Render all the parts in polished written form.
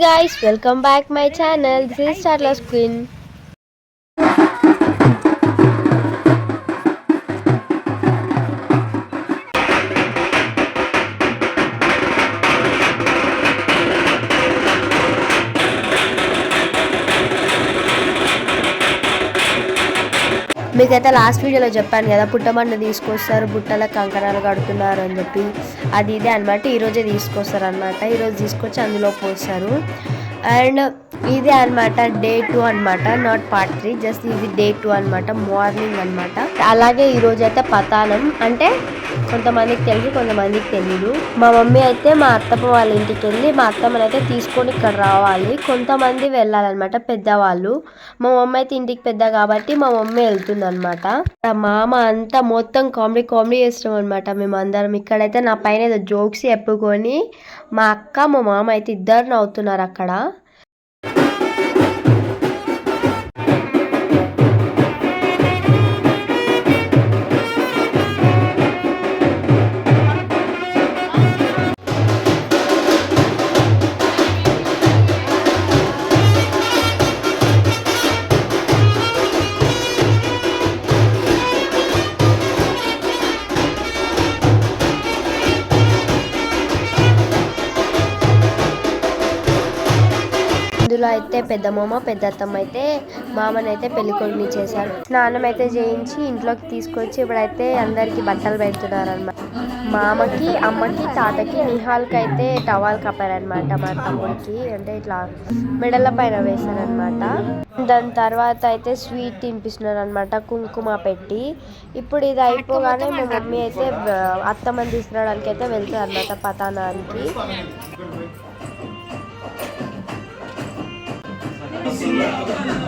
Guys, welcome back my channel. This is Charles Queen. మీకైతే last వీడియోలో చెప్పాను కదా, పుట్టమన్ను తీసుకొస్తారు, బుట్టల కంకణాలు కడుతున్నారు అని చెప్పి. అది ఇదే అనమాట. ఈరోజే తీసుకొస్తారు అనమాట. ఈరోజు తీసుకొచ్చి అందులో పోస్తారు. అండ్ ఇదే అనమాట డే 2 అనమాట, నాట్ పార్ట్ 3, జస్ట్ ఇది డే 2 అనమాట, మార్నింగ్ అనమాట. అలాగే ఈరోజు అయితే పతానం అంటే కొంతమందికి తెలుసు, కొంతమందికి తెలీదు. మా మమ్మీ అయితే మా అత్తమ్మ వాళ్ళ ఇంటికి వెళ్ళి మా అత్తమ్మని అయితే తీసుకొని ఇక్కడ రావాలి. కొంతమంది వెళ్ళాలన్నమాట, పెద్దవాళ్ళు. మా మమ్మీ అయితే ఇంటికి పెద్ద కాబట్టి మా మమ్మీ వెళ్తుంది అనమాట. మామ అంతా మొత్తం కామెడీ కామెడీ చేస్తాం అనమాట మేము అందరం. ఇక్కడైతే నా పైన ఏదో జోక్స్ చెప్పుకొని మా అక్క మా మామ అయితే ఇద్దరు నవ్వుతున్నారు అక్కడ. ఇందులో అయితే పెద్దమ్మ పెద్దత్తమ్మ అయితే మామని అయితే పెళ్లి కొడుకుని చేశారు. స్నానం అయితే చేయించి ఇంట్లోకి తీసుకొచ్చి ఇప్పుడైతే అందరికి బట్టలు పెడుతున్నారు అనమాట. మామకి, అమ్మకి, తాతకి, నిహాల్కి అయితే టవాల్ కప్పారనమాట. మా తమ్ముడికి అంటే ఇట్లా మెడల పైన వేశారనమాట. దాని తర్వాత అయితే స్వీట్ తినిపిస్తున్నారు అనమాట, కుంకుమ పెట్టి. ఇప్పుడు ఇది అయిపోగానే మా మమ్మీ అయితే అత్తమ్మని తీసుకురావడానికి అయితే వెళ్తారు అనమాట పతానానికి.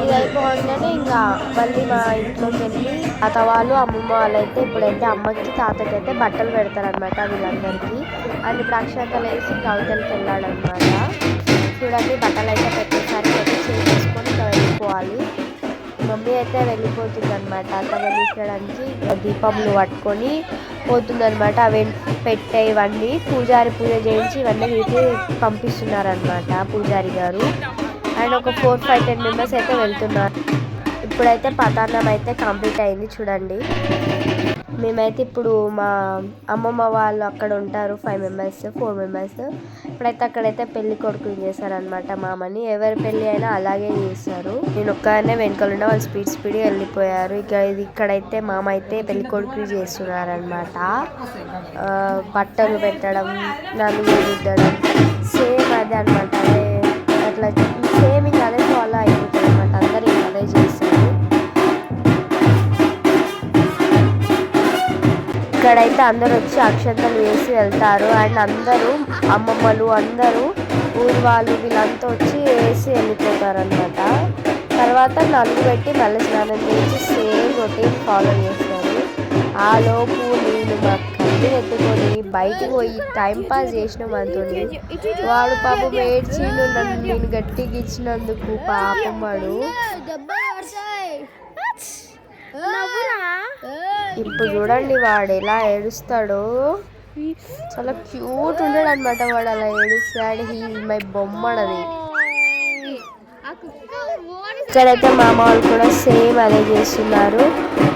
ఇది అయిపోగానే ఇంకా మళ్ళీ మా ఇంట్లోకి వెళ్ళి తాత వాళ్ళు, అమ్మమ్మ వాళ్ళు అయితే ఇప్పుడైతే అమ్మకి, తాతకి అయితే బట్టలు పెడతారనమాట వీళ్ళందరికీ. అండ్ ఇప్పుడు అక్షంతలు వేసి అవతలకి వెళ్ళాడనమాట. చూడండి, బట్టలు అయితే పెట్టేసరికి అయితే చేసుకొని ఇంకా వెళ్ళిపోవాలి. మమ్మీ అయితే వెళ్ళిపోతుంది అనమాట అత్తమ్మ తీసుకురావడానికి. దీపములు పట్టుకొని పోతుందనమాట. అవి పెట్టే ఇవన్నీ పూజారి పూజ చేయించి ఇవన్నీ తీసి పంపిస్తున్నారనమాట పూజారి గారు. అండ్ ఒక 4-5-10 మెంబర్స్ అయితే వెళ్తున్నారు. ఇప్పుడైతే పతానం అయితే కంప్లీట్ అయింది. చూడండి, మేమైతే ఇప్పుడు మా అమ్మమ్మ వాళ్ళు అక్కడ ఉంటారు 4 మెంబర్స్. ఇప్పుడైతే అక్కడైతే పెళ్లి కొడుకుని చేశారనమాట మామని. ఎవరి పెళ్ళి అయినా అలాగే చేస్తారు. నేను ఒక్కనే వెనకాలన్న వాళ్ళు స్పీడ్ వెళ్ళిపోయారు. ఇక్కడైతే మామ అయితే పెళ్లి కొడుకుని చేస్తున్నారనమాట. బట్టలు పెట్టడం, నలుగు రుద్దడం, సేమ్ అదే అనమాట. అట్లా సేమ్ ఇంకా అదే ఫాలో అయిపోతుంది అనమాట. అందరు ఇంకా అదే చేస్తారు. ఇక్కడైతే అందరూ వచ్చి అక్షంతలు వేసి వెళ్తారు. అండ్ అందరూ అమ్మమ్మలు, అందరూ ఊరు వాళ్ళు వీళ్ళంతా వచ్చి వేసి వెళ్ళిపోతారు అనమాట. తర్వాత నలుగు పెట్టి మళ్ళీ స్నానం చేసి సేమ్ రొటీన్ ఫాలో చేస్తారు. ఆ లోపు నేను మా కళ్ళు ఎత్తుకొని బయటకు పోయి టైంపాస్ చేసినాం అంటుంది. వాడు పాపం ఏడ్చిండు, నన్ను నేను గట్టిగా ఇచ్చినందుకు. పాపం వాడు. ఇప్పుడు చూడండి వాడు ఎలా ఏడుస్తాడో. చాలా క్యూట్ ఉంటాడు అనమాట వాడు అలా ఏడుస్తాడు. హీ మై బొమ్మడది. ఇక్కడైతే మామ వాళ్ళు కూడా సేమ్ అదే చేస్తున్నారు.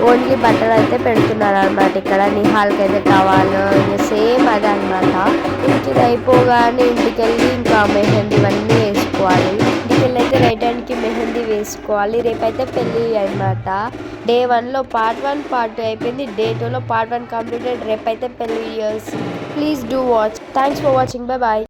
ఓన్లీ బట్టలు అయితే పెడుతున్నారు అనమాట. ఇక్కడ నిహాల్కి అయితే టవాల్, ఇంకా సేమ్ అదే అనమాట. ఇంటికి ఇది అయిపోగానే ఇంటికి వెళ్ళి ఇంకా మెహందీ ఇవన్నీ వేసుకోవాలి. ఇంటికి వెళ్ళి అయితే రైట్ హ్యాండ్కి మెహందీ వేసుకోవాలి. రేపైతే పెళ్ళి అనమాట. డే 1లో పార్ట్ 1, పార్ట్ 2 అయిపోయింది. డే 2లో పార్ట్ 1 కంప్లీటెడ్. రేపైతే పెళ్ళి videos. Please do watch. Thanks for watching. Bye bye.